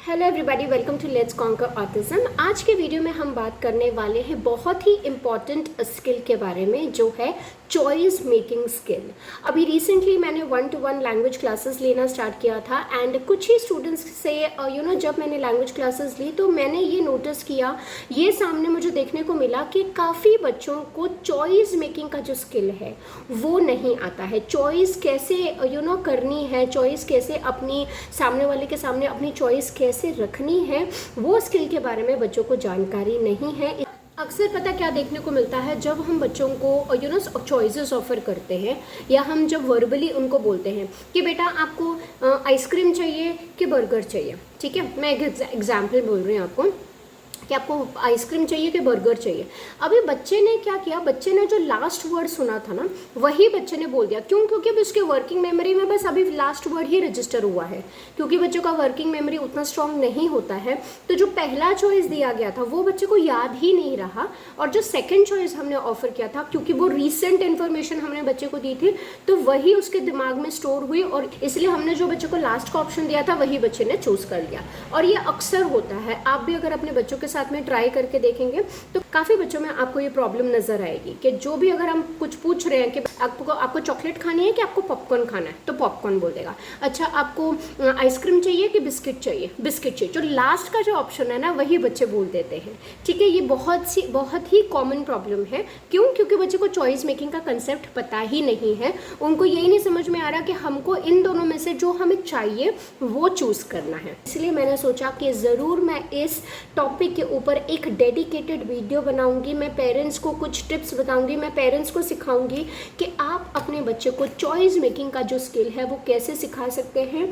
Hello everybody, welcome to let's conquer autism. आज के video में हम बात करने वाले हैं बहुत ही इम्पॉर्टेंट स्किल के बारे में, जो है चॉइस मेकिंग स्किल। अभी रिसेंटली मैंने 1-to-1 लैंग्वेज क्लासेस लेना स्टार्ट किया था एंड कुछ ही स्टूडेंट्स से जब मैंने लैंग्वेज क्लासेस ली तो मैंने ये नोटिस किया, ये सामने मुझे देखने को मिला कि काफ़ी बच्चों को चॉइस मेकिंग का जो स्किल है वो नहीं आता है। चॉइस कैसे करनी है, चॉइस कैसे अपनी सामने वाले के सामने अपनी चॉइस कैसे रखनी है, वो स्किल के बारे में बच्चों को जानकारी नहीं है। अक्सर पता क्या देखने को मिलता है, जब हम बच्चों को चॉइसेस ऑफर करते हैं या हम जब वर्बली उनको बोलते हैं कि बेटा आपको आइसक्रीम चाहिए कि बर्गर चाहिए, ठीक है, मैं एक एग्जाम्पल बोल रही हूँ आपको कि आपको आइसक्रीम चाहिए कि बर्गर चाहिए। अभी बच्चे ने क्या किया, बच्चे ने जो लास्ट वर्ड सुना था ना वही बच्चे ने बोल दिया। क्यों? क्योंकि अभी उसके वर्किंग मेमोरी में बस अभी लास्ट वर्ड ही रजिस्टर हुआ है, क्योंकि बच्चों का वर्किंग मेमोरी उतना स्ट्रांग नहीं होता है। तो जो पहला चॉइस दिया गया था वो बच्चे को याद ही नहीं रहा, और जो सेकेंड चॉइस हमने ऑफर किया था, क्योंकि वो रिसेंट इन्फॉर्मेशन हमने बच्चे को दी थी, तो वही उसके दिमाग में स्टोर हुई और इसलिए हमने जो बच्चे को लास्ट का ऑप्शन दिया था वही बच्चे ने चूज कर लिया। और ये अक्सर होता है, आप भी अगर अपने बच्चों के साथ में ट्राई करके देखेंगे तो काफ़ी बच्चों में आपको ये प्रॉब्लम नजर आएगी कि जो भी अगर हम कुछ पूछ रहे हैं कि आपको चॉकलेट खानी है कि आपको पॉपकॉर्न खाना है, तो पॉपकॉर्न बोल देगा। अच्छा, आपको आइसक्रीम चाहिए कि बिस्किट चाहिए, बिस्किट चाहिए। जो लास्ट का जो ऑप्शन है ना वही बच्चे बोल देते हैं, ठीक है। ये बहुत ही कॉमन प्रॉब्लम है। क्यों? क्योंकि बच्चे को चॉइस मेकिंग का कंसेप्ट पता ही नहीं है। उनको यही नहीं समझ में आ रहा कि हमको इन दोनों में से जो हमें चाहिए वो चूज करना है। इसलिए मैंने सोचा कि ज़रूर मैं इस टॉपिक के ऊपर एक डेडिकेटेड वीडियो बनाऊंगी। मैं पेरेंट्स को कुछ टिप्स बताऊंगी, मैं पेरेंट्स को सिखाऊंगी कि आप अपने बच्चे को चॉइस मेकिंग का जो स्किल है वो कैसे सिखा सकते हैं।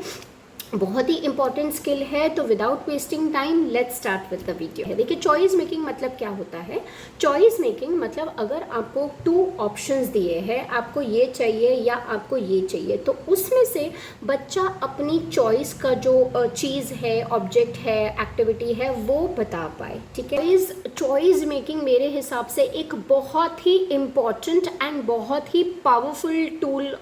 बहुत ही इंपॉर्टेंट स्किल है। तो without wasting time let's start with the video. देखिए, चॉइस मेकिंग मतलब क्या होता है। चॉइस मेकिंग मतलब अगर आपको 2 ऑप्शंस दिए हैं, आपको ये चाहिए या आपको ये चाहिए, तो उसमें से बच्चा अपनी चॉइस का जो चीज़ है, ऑब्जेक्ट है, एक्टिविटी है, वो बता पाए, ठीक है। इस चॉइस मेकिंग मेरे हिसाब से एक बहुत ही इम्पॉर्टेंट एंड बहुत ही पावरफुल टूल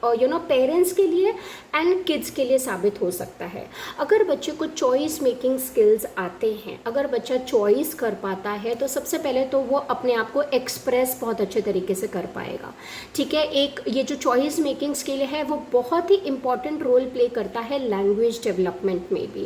पेरेंट्स के लिए एंड किड्स के लिए साबित हो सकता है। अगर बच्चे को चॉइस मेकिंग स्किल्स आते हैं, अगर बच्चा चॉइस कर पाता है, तो सबसे पहले तो वो अपने आप को एक्सप्रेस बहुत अच्छे तरीके से कर पाएगा, ठीक है। एक ये जो चॉइस मेकिंग स्किल है वो बहुत ही इंपॉर्टेंट रोल प्ले करता है लैंग्वेज डेवलपमेंट में भी।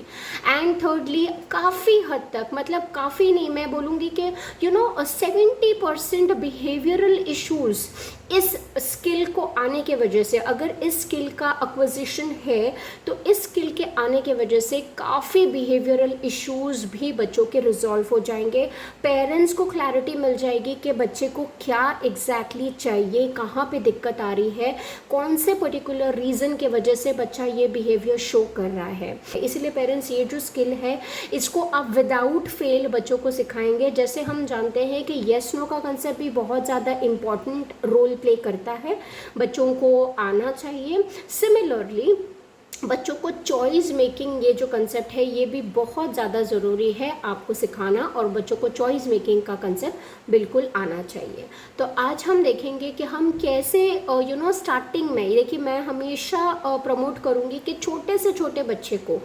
एंड थर्डली, काफ़ी हद तक, मतलब काफ़ी नहीं, मैं बोलूँगी कि 70% बिहेवियरल इश्यूज इस स्किल को आने के वजह से, अगर इस स्किल का एक्विजिशन है तो इस स्किल के आने के वजह से काफ़ी बिहेवियरल इश्यूज भी बच्चों के रिजॉल्व हो जाएंगे। पेरेंट्स को क्लैरिटी मिल जाएगी कि बच्चे को क्या एग्जैक्टली चाहिए, कहाँ पे दिक्कत आ रही है, कौन से पर्टिकुलर रीज़न के वजह से बच्चा ये बिहेवियर शो कर रहा है। इसलिए पेरेंट्स ये जो स्किल है इसको आप विदाउट फेल बच्चों को सिखाएंगे। जैसे हम जानते हैं कि येस नो का कंसेप्ट भी बहुत ज़्यादा इम्पॉर्टेंट रोल प्ले करता है, बच्चों को आना चाहिए। सिमिलरली बच्चों को चॉइस मेकिंग ये जो कंसेप्ट है ये भी बहुत ज़्यादा ज़रूरी है आपको सिखाना, और बच्चों को चॉइस मेकिंग का कंसेप्ट बिल्कुल आना चाहिए। तो आज हम देखेंगे कि हम कैसे स्टार्टिंग में, देखिए मैं हमेशा प्रमोट करूँगी कि छोटे से छोटे बच्चे को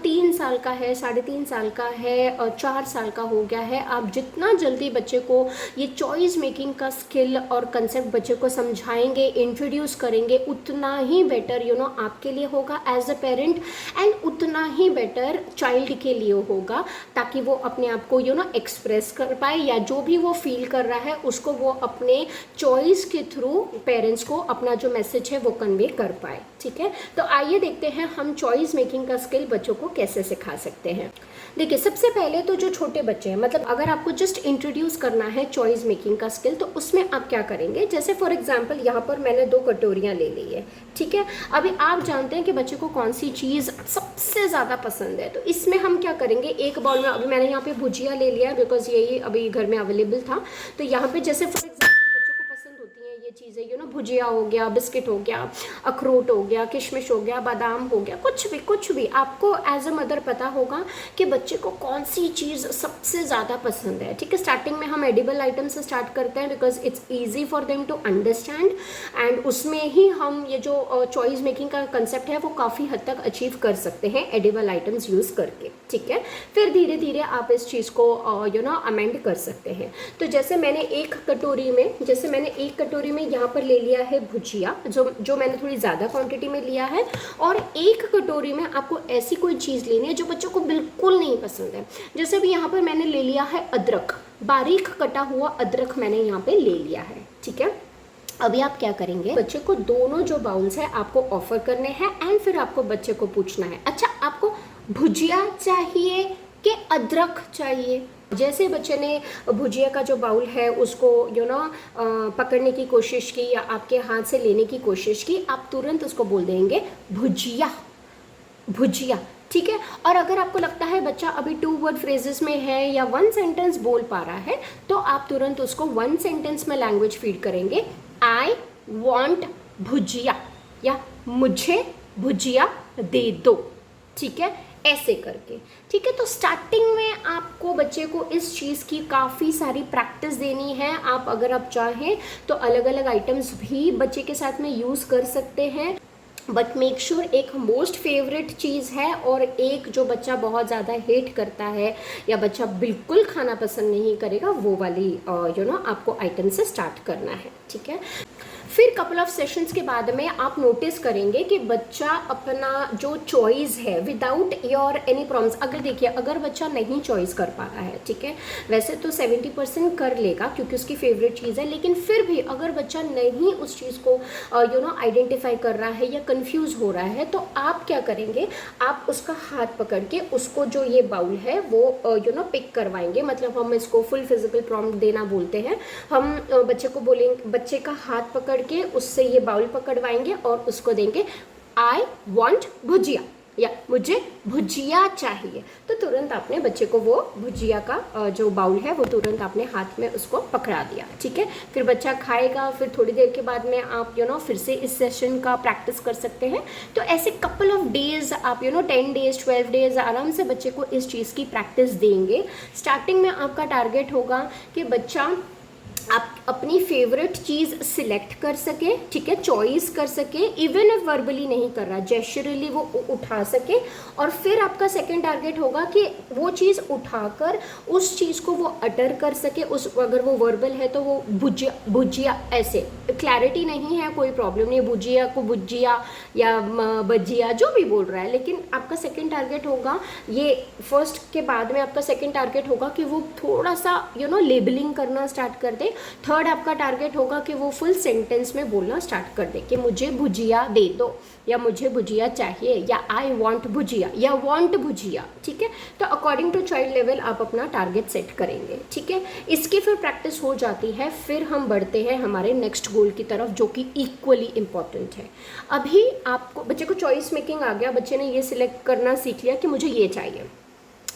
3 साल का है, 3.5 साल का है और 4 साल का हो गया है, आप जितना जल्दी बच्चे को ये चॉइस मेकिंग का स्किल और कंसेप्ट बच्चे को समझाएंगे, इंट्रोड्यूस करेंगे, उतना ही बेटर आपके लिए होगा एज अ पेरेंट, एंड उतना ही बेटर चाइल्ड के लिए होगा, ताकि वो अपने आप को एक्सप्रेस कर पाए, या जो भी वो फील कर रहा है उसको वो अपने चॉइस के थ्रू पेरेंट्स को अपना जो मैसेज है वो कन्वे कर पाए, ठीक है। तो आइए देखते हैं हम चॉइस मेकिंग का स्किल बच्चों को कैसे सिखा सकते हैं। देखिए, सबसे पहले तो जो छोटे बच्चे हैं, मतलब अगर आपको जस्ट इंट्रोड्यूस करना है चॉइस मेकिंग का स्किल, तो उसमें आप क्या करेंगे, जैसे फॉर एग्जांपल यहाँ पर मैंने 2 कटोरियाँ ले ली है, ठीक है। अभी आप जानते हैं कि बच्चे को कौन सी चीज़ सबसे ज़्यादा पसंद है, तो इसमें हम क्या करेंगे, एक बाउल में, अभी मैंने यहाँ पे भुजिया ले लिया बिकॉज यही अभी घर में अवेलेबल था। तो यहाँ पे जैसे फॉर एग्जाम्पल बच्चों को पसंद होती हैं ये चीज़ें भुजिया हो गया, बिस्किट हो गया, अखरोट हो गया, किशमिश हो गया, बादाम हो गया, कुछ भी आपको एज अ मदर पता होगा कि बच्चे को कौन सी चीज़ सबसे ज़्यादा पसंद है। ठीक है, स्टार्टिंग में हम एडिबल आइटम से स्टार्ट करते हैं because it's easy for them to understand, and उसमें ही हम ये जो चॉइस मेकिंग का कंसेप्ट है वो काफ़ी हद तक अचीव कर सकते हैं एडिबल आइटम्स यूज़ करके। ठीक है, फिर धीरे धीरे आप इस चीज़ को अमेंड कर सकते हैं। तो जैसे मैंने एक कटोरी में यहाँ पर ले लिया है भुजिया, जो मैंने थोड़ी ज़्यादा क्वांटिटी में लिया है, और एक कटोरी में आपको ऐसी कोई चीज़ लेनी है जो बच्चों को बिल्कुल नहीं पसंद है। जैसे भी यहाँ पर मैंने ले लिया है अदरक, बारीक कटा हुआ अदरक मैंने यहाँ पे ले लिया है। ठीक है, अभी आप क्या करेंगे, बच्चे को दोनों जो बाउल्स है आपको ऑफर करने हैं, एंड फिर आपको बच्चे को पूछना है, अच्छा आपको भुजिया चाहिए कि अदरक चाहिए। जैसे बच्चे ने भुजिया का जो बाउल है उसको पकड़ने की कोशिश की या आपके हाथ से लेने की कोशिश की, आप तुरंत उसको बोल देंगे भुजिया, भुजिया। ठीक है, और अगर आपको लगता है बच्चा अभी 2 वर्ड फ्रेजेस में है या 1 सेंटेंस बोल पा रहा है, तो आप तुरंत उसको 1 सेंटेंस में लैंग्वेज फीड करेंगे, आई वॉन्ट भुजिया, या मुझे भुजिया दे दो। ठीक है, ऐसे करके। ठीक है, तो स्टार्टिंग में आपको बच्चे को इस चीज़ की काफ़ी सारी प्रैक्टिस देनी है। अगर आप चाहें तो अलग अलग आइटम्स भी बच्चे के साथ में यूज़ कर सकते हैं, बट मेक श्योर एक मोस्ट फेवरेट चीज़ है और एक जो बच्चा बहुत ज़्यादा हेट करता है या बच्चा बिल्कुल खाना पसंद नहीं करेगा, वो वाली आपको आइटम से स्टार्ट करना है। ठीक है, फिर कपल ऑफ सेशंस के बाद में आप नोटिस करेंगे कि बच्चा अपना जो चॉइस है विदाउट योर एनी प्रॉब्लम्स, अगर देखिए अगर बच्चा नहीं चॉइस कर पा रहा है, ठीक है, वैसे तो 70% कर लेगा क्योंकि उसकी फेवरेट चीज़ है, लेकिन फिर भी अगर बच्चा नहीं उस चीज़ को आइडेंटिफाई कर रहा है या कंफ्यूज हो रहा है, तो आप क्या करेंगे, आप उसका हाथ पकड़ के उसको जो ये बाउल है वो पिक करवाएंगे। मतलब हम इसको फुल फिजिकल प्रॉम्प्ट देना बोलते हैं। हम बच्चे को बोलेंगे, बच्चे का हाथ पकड़ के उससे ये बाउल पकड़वाएंगे और उसको देंगे आई वॉन्ट भुजिया या मुझे भुजिया चाहिए। तो तुरंत आपने बच्चे को वो भुजिया का जो बाउल है वो तुरंत आपने हाथ में उसको पकड़ा दिया। ठीक है, फिर बच्चा खाएगा, फिर थोड़ी देर के बाद में आप फिर से इस सेशन का प्रैक्टिस कर सकते हैं। तो ऐसे कपल ऑफ डेज आप 10 डेज 12 डेज आराम से बच्चे को इस चीज़ की प्रैक्टिस देंगे। स्टार्टिंग में आपका टारगेट होगा कि बच्चा आप अपनी फेवरेट चीज़ सिलेक्ट कर सके, ठीक है, चॉइस कर सके, इवन इफ वर्बली नहीं कर रहा, जेस्चरली वो उठा सके। और फिर आपका सेकंड टारगेट होगा कि वो चीज़ उठाकर उस चीज़ को वो अटर कर सके। अगर वो वर्बल है तो वो भुजिया भुजिया, ऐसे क्लैरिटी नहीं है कोई प्रॉब्लम नहीं, भुजिया को भुजिया या बजिया जो भी बोल रहा है, लेकिन आपका सेकंड टारगेट होगा, ये फर्स्ट के बाद में आपका सेकंड टारगेट होगा कि वो थोड़ा सा लेबलिंग करना स्टार्ट कर दे। थर्ड आपका टारगेट होगा कि वो फुल सेंटेंस में बोलना स्टार्ट कर दे कि मुझे भुजिया दे दो या मुझे भुजिया चाहिए या आई वांट भुजिया या वांट भुजिया। ठीक है, तो अकॉर्डिंग टू चाइल्ड लेवल आप अपना टारगेट सेट करेंगे। ठीक है, इसकी फिर प्रैक्टिस हो जाती है, फिर हम बढ़ते हैं हमारे नेक्स्ट गोल की तरफ जो कि इक्वली इम्पॉर्टेंट है। अभी आपको बच्चे को चॉइस मेकिंग आ गया, बच्चे ने ये सिलेक्ट करना सीख लिया कि मुझे ये चाहिए।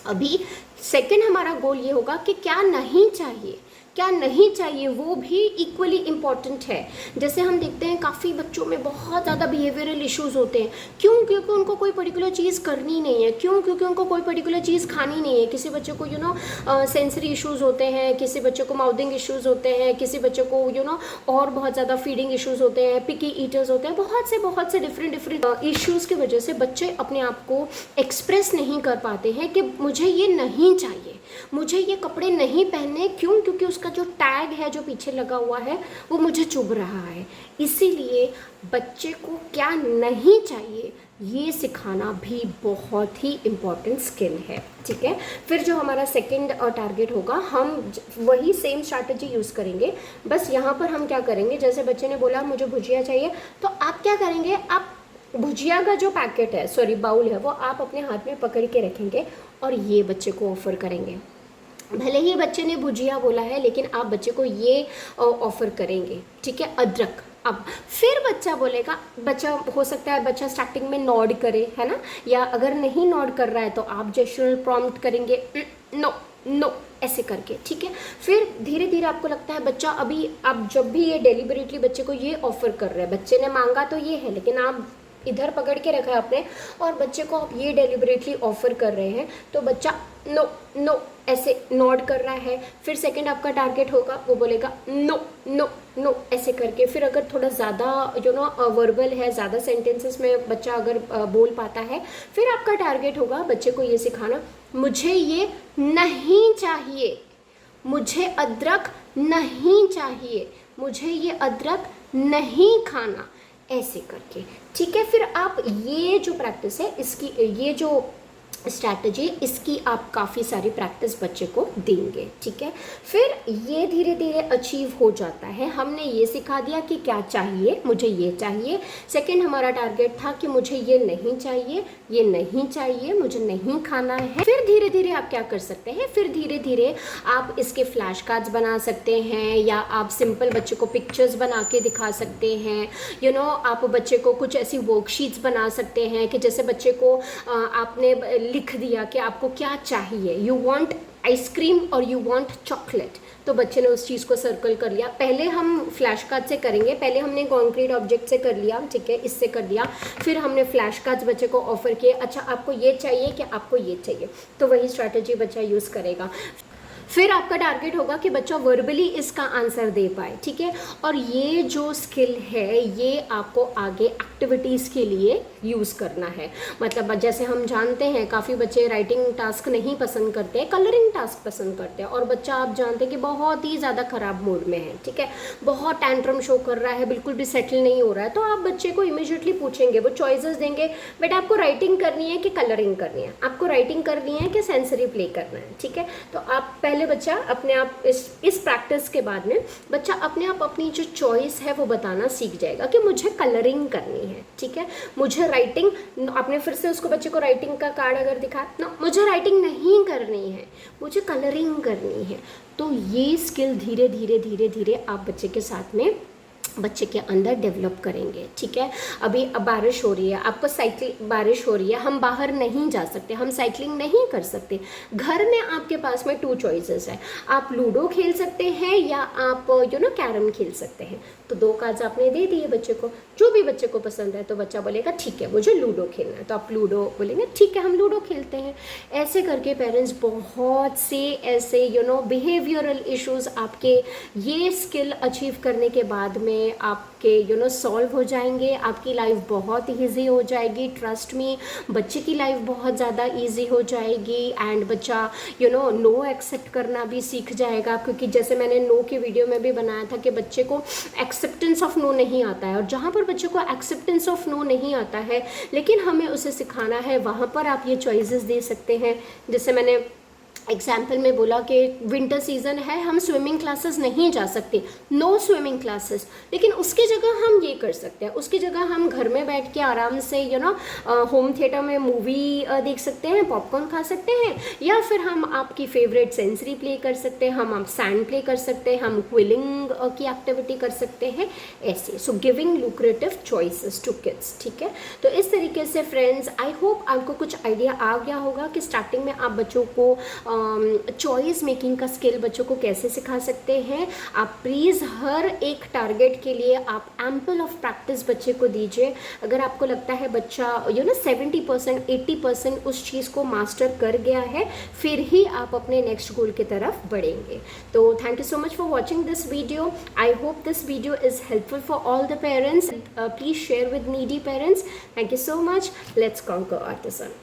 अभी सेकंड हमारा गोल ये होगा कि क्या नहीं चाहिए, क्या नहीं चाहिए वो भी इक्वली इम्पॉर्टेंट है। जैसे हम देखते हैं काफ़ी बच्चों में बहुत ज़्यादा बिहेवियरल इश्यूज होते हैं। क्यों? क्योंकि उनको कोई पर्टिकुलर चीज़ करनी नहीं है। क्यों? क्योंकि उनको कोई पर्टिकुलर चीज़ खानी नहीं है। किसी बच्चे को सेंसरी इश्यूज होते हैं, किसी बच्चे को माउथिंग इश्यूज होते हैं, किसी बच्चे को और बहुत ज़्यादा फीडिंग इश्यूज होते हैं, पिकी ईटर्स होते हैं, बहुत से डिफरेंट इश्यूज़ की वजह से बच्चे अपने आप को एक्सप्रेस नहीं कर पाते हैं कि मुझे ये नहीं चाहिए, मुझे ये कपड़े नहीं पहनने। क्यों? क्योंकि उसका जो टैग है जो पीछे लगा हुआ है वो मुझे चुभ रहा है। इसीलिए बच्चे को क्या नहीं चाहिए ये सिखाना भी बहुत ही इम्पॉर्टेंट स्किल है। ठीक है, फिर जो हमारा सेकंड टारगेट होगा, हम वही सेम स्ट्रैटेजी यूज़ करेंगे। बस यहाँ पर हम क्या करेंगे, जैसे बच्चे ने बोला मुझे भुजिया चाहिए, तो आप क्या करेंगे, आप भुजिया का जो पैकेट है, सॉरी बाउल है, वो आप अपने हाथ में पकड़ के रखेंगे और ये बच्चे को ऑफ़र करेंगे। भले ही बच्चे ने भुजिया बोला है लेकिन आप बच्चे को ये ऑफ़र करेंगे। ठीक है, अदरक। अब फिर बच्चा बोलेगा, बच्चा हो सकता है बच्चा स्टार्टिंग में नॉड करे, है ना, या अगर नहीं नॉड कर रहा है तो आप जेस्चरल प्रॉम्प्ट करेंगे, नो नो ऐसे करके, ठीक है। फिर धीरे धीरे आपको लगता है बच्चा अभी, आप जब भी ये डेलिबरेटली बच्चे को ये ऑफर कर रहे हैं, बच्चे ने मांगा तो ये है, लेकिन आप इधर पकड़ के रखा है आपने और बच्चे को आप ये डेलिबरेटली ऑफर कर रहे हैं, तो बच्चा नो नो ऐसे नॉड कर रहा है। फिर सेकंड आपका टारगेट होगा, वो बोलेगा नो नो नो ऐसे करके। फिर अगर थोड़ा ज़्यादा वर्बल है, ज़्यादा सेंटेंसेस में बच्चा अगर बोल पाता है, फिर आपका टारगेट होगा बच्चे को ये सिखाना, मुझे ये नहीं चाहिए, मुझे अदरक नहीं चाहिए, मुझे ये अदरक नहीं खाना, ऐसे करके, ठीक है। फिर आप ये जो प्रैक्टिस है, इसकी ये जो स्ट्रैटेजी, इसकी आप काफ़ी सारी प्रैक्टिस बच्चे को देंगे, ठीक है। फिर ये धीरे धीरे अचीव हो जाता है। हमने ये सिखा दिया कि क्या चाहिए, मुझे ये चाहिए। सेकंड हमारा टारगेट था कि मुझे ये नहीं चाहिए, ये नहीं चाहिए, मुझे नहीं खाना है। फिर धीरे धीरे आप क्या कर सकते हैं, फिर धीरे धीरे आप इसके फ्लैश कार्ड्स बना सकते हैं, या आप सिंपल बच्चे को पिक्चर्स बना के दिखा सकते हैं। आप बच्चे को कुछ ऐसी वर्कशीट्स बना सकते हैं कि जैसे बच्चे को आपने लिख दिया कि आपको क्या चाहिए, यू वांट आइसक्रीम और यू वांट चॉकलेट, तो बच्चे ने उस चीज़ को सर्कल कर लिया। पहले हम फ्लैश कार्ड से करेंगे, पहले हमने कॉन्क्रीट ऑब्जेक्ट से कर लिया, ठीक है, इससे कर लिया। फिर हमने फ्लैश कार्ड्स बच्चे को ऑफर किए, अच्छा आपको ये चाहिए कि आपको ये चाहिए, तो वही स्ट्रैटेजी बच्चा यूज़ करेगा। फिर आपका टारगेट होगा कि बच्चा वर्बली इसका आंसर दे पाए, ठीक है। और ये जो स्किल है ये आपको आगे एक्टिविटीज़ के लिए यूज़ करना है। मतलब जैसे हम जानते हैं काफ़ी बच्चे राइटिंग टास्क नहीं पसंद करते हैं, कलरिंग टास्क पसंद करते हैं, और बच्चा आप जानते हैं कि बहुत ही ज़्यादा ख़राब मूड में है, ठीक है, बहुत टैंट्रम शो कर रहा है, बिल्कुल भी सेटल नहीं हो रहा है, तो आप बच्चे को इमीडिएटली पूछेंगे, वो चॉइसेस देंगे, बेटा आपको राइटिंग करनी है कि कलरिंग करनी है, आपको राइटिंग करनी है कि सेंसरी प्ले करना है, ठीक है। तो आप पहले बच्चा अपने आप इस प्रैक्टिस के बाद में बच्चा अपने आप अपनी जो चॉइस है वो बताना सीख जाएगा कि मुझे कलरिंग करनी है, ठीक है, मुझे राइटिंग, आपने फिर से उसको बच्चे को राइटिंग का कार्ड अगर दिखा, ना मुझे राइटिंग नहीं करनी है, मुझे कलरिंग करनी है। तो ये स्किल धीरे धीरे धीरे धीरे आप बच्चे के साथ में बच्चे के अंदर डेवलप करेंगे, ठीक है। अभी अब बारिश हो रही है, आपको बारिश हो रही है, हम बाहर नहीं जा सकते, हम साइकिलिंग नहीं कर सकते, घर में आपके पास में 2 चॉइसेस है, आप लूडो खेल सकते हैं या आप कैरम खेल सकते हैं। तो 2 कार्ड्स आपने दे दिए बच्चे को, जो भी बच्चे को पसंद है, तो बच्चा बोलेगा ठीक है मुझे लूडो खेलना है, तो आप लूडो बोलेंगे ठीक है हम लूडो खेलते हैं। ऐसे करके पेरेंट्स बहुत से ऐसे बिहेवियरल इश्यूज आपके ये स्किल अचीव करने के बाद में आपके सॉल्व हो जाएंगे, आपकी लाइफ बहुत ईजी हो जाएगी। ट्रस्ट मी, बच्चे की लाइफ बहुत ज़्यादा ईजी हो जाएगी, एंड बच्चा नो एक्सेप्ट करना भी सीख जाएगा, क्योंकि जैसे मैंने नो की वीडियो में भी बनाया था कि बच्चे को एक्सेप्टेंस ऑफ नो नहीं आता है, और जहाँ पर बच्चे को एक्सेप्टेंस ऑफ नो नहीं आता है लेकिन हमें उसे सिखाना है, वहाँ पर आप ये चॉइसेस दे सकते हैं। जैसे मैंने एग्जाम्पल में बोला कि विंटर सीजन है, हम स्विमिंग क्लासेस नहीं जा सकते, नो स्विमिंग क्लासेस, लेकिन उसकी जगह हम ये कर सकते हैं, उसकी जगह हम घर में बैठ के आराम से होम थिएटर में मूवी देख सकते हैं, पॉपकॉर्न खा सकते हैं, या फिर हम आपकी फेवरेट सेंसरी प्ले कर सकते हैं, हम आप सैंड प्ले कर सकते हैं, हम क्विलिंग की एक्टिविटी कर सकते हैं, ऐसे। So giving lucrative choices to kids, ठीक है। तो इस तरीके से फ्रेंड्स, आई होप आपको कुछ आइडिया आ गया होगा कि स्टार्टिंग में आप बच्चों को चॉइस मेकिंग का स्किल बच्चों को कैसे सिखा सकते हैं। आप प्लीज़ हर एक टारगेट के लिए आप एम्पल ऑफ प्रैक्टिस बच्चे को दीजिए। अगर आपको लगता है बच्चा 70% 80% उस चीज़ को मास्टर कर गया है, फिर ही आप अपने नेक्स्ट गोल की तरफ बढ़ेंगे। तो thank you so much for watching this video. I hope this video is helpful for all the parents. Please share with needy parents. Thank you so much. Let's conquer autism.